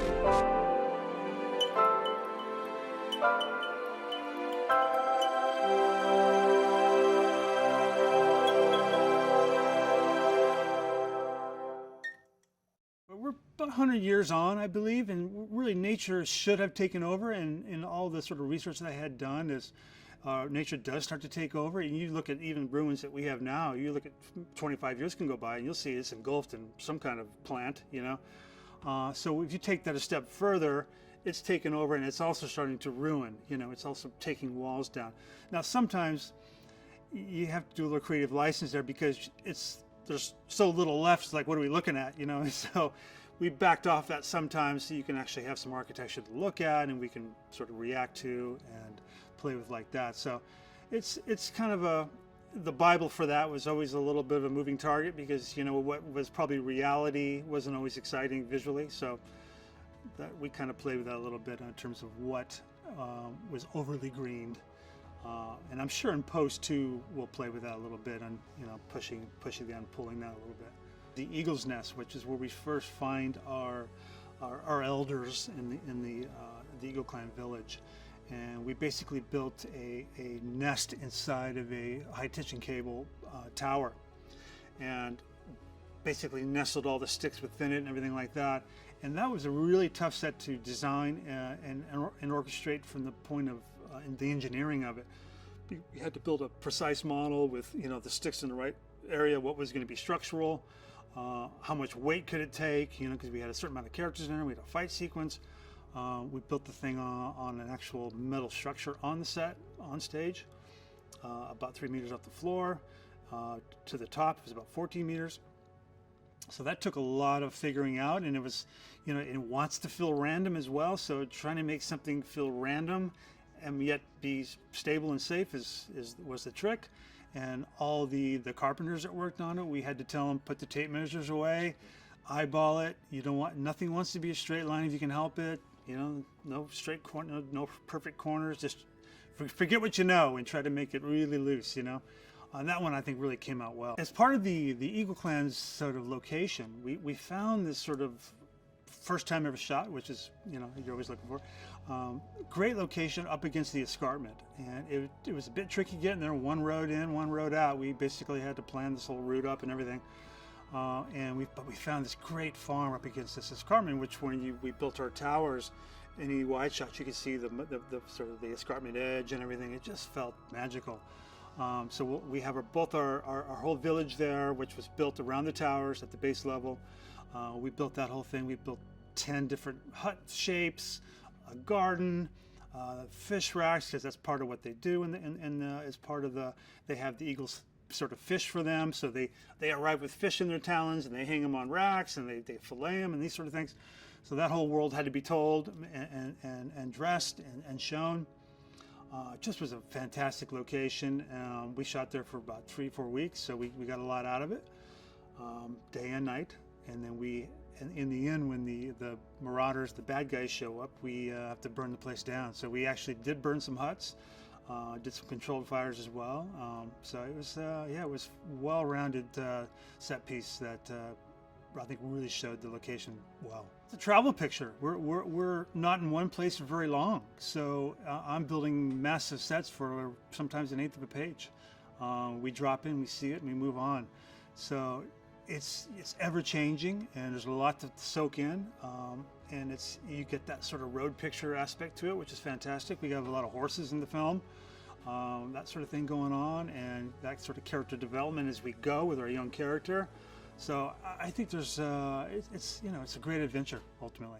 But we're about 100 years on, I believe, and really nature should have taken over. And all the sort of research that I had done is nature does start to take over. And you look at even ruins that we have now, you look at 25 years can go by and you'll see it's engulfed in some kind of plant, you know. So if you take that a step further, it's taken over and it's also starting to ruin, you know, it's also taking walls down. Now, sometimes you have to do a little creative license there because there's so little left. It's like, what are we looking at, you know? So we backed off that sometimes so you can actually have some architecture to look at and we can sort of react to and play with like that. So it's kind of the Bible for that was always a little bit of a moving target because, you know, what was probably reality wasn't always exciting visually. So that we kind of played with that a little bit in terms of what was overly greened. And I'm sure in post too, we'll play with that a little bit and, you know, pushing that and pulling that a little bit. The eagle's nest, which is where we first find our elders in the Eagle Clan village. And we basically built a nest inside of a high tension cable tower and basically nestled all the sticks within it and everything like that. And that was a really tough set to design and orchestrate from the point of the engineering of it. We had to build a precise model with, you know, the sticks in the right area, what was going to be structural, how much weight could it take, you know, because we had a certain amount of characters in there, we had a fight sequence. We built the thing on an actual metal structure on the set, on stage, about 3 meters off the floor. To the top, it was about 14 meters. So that took a lot of figuring out, and it was, you know, it wants to feel random as well. So trying to make something feel random and yet be stable and safe was the trick. And all the carpenters that worked on it, we had to tell them, put the tape measures away, eyeball it. You don't want, nothing wants to be a straight line if you can help it. You know, no straight corner, no perfect corners. Just forget what you know and try to make it really loose, you know. That one I think really came out well. As part of the Eagle Clan's sort of location, we found this sort of first time ever shot, which is, you know, you're always looking for. Great location up against the escarpment. And it was a bit tricky getting there, one road in, one road out. We basically had to plan this whole route up and everything. But we found this great farm up against this escarpment, which when we built our towers, any wide shots you could see the sort of the escarpment edge and everything. It just felt magical. So we have both our whole village there, which was built around the towers at the base level. We built that whole thing. We built 10 different hut shapes, a garden, fish racks, because that's part of what they do. And as part of they have the eagles sort of fish for them. So they arrive with fish in their talons and they hang them on racks and they fillet them and these sort of things. So that whole world had to be told and dressed and shown. It just was a fantastic location. We shot there for about 3-4 weeks, so we got a lot out of it, day and night. And then in the end, when the marauders, the bad guys show up, we have to burn the place down. So we actually did burn some huts, did some controlled fires as well. So it was, it was well-rounded set piece that I think really showed the location well. It's a travel picture. We're not in one place for very long, so I'm building massive sets for sometimes 1/8 of a page. We drop in, we see it, and we move on. So it's ever changing, and there's a lot to soak in, and you get that sort of road picture aspect to it, which is fantastic. We have a lot of horses in the film, that sort of thing going on, and that sort of character development as we go with our young character. So I think it's a great adventure ultimately.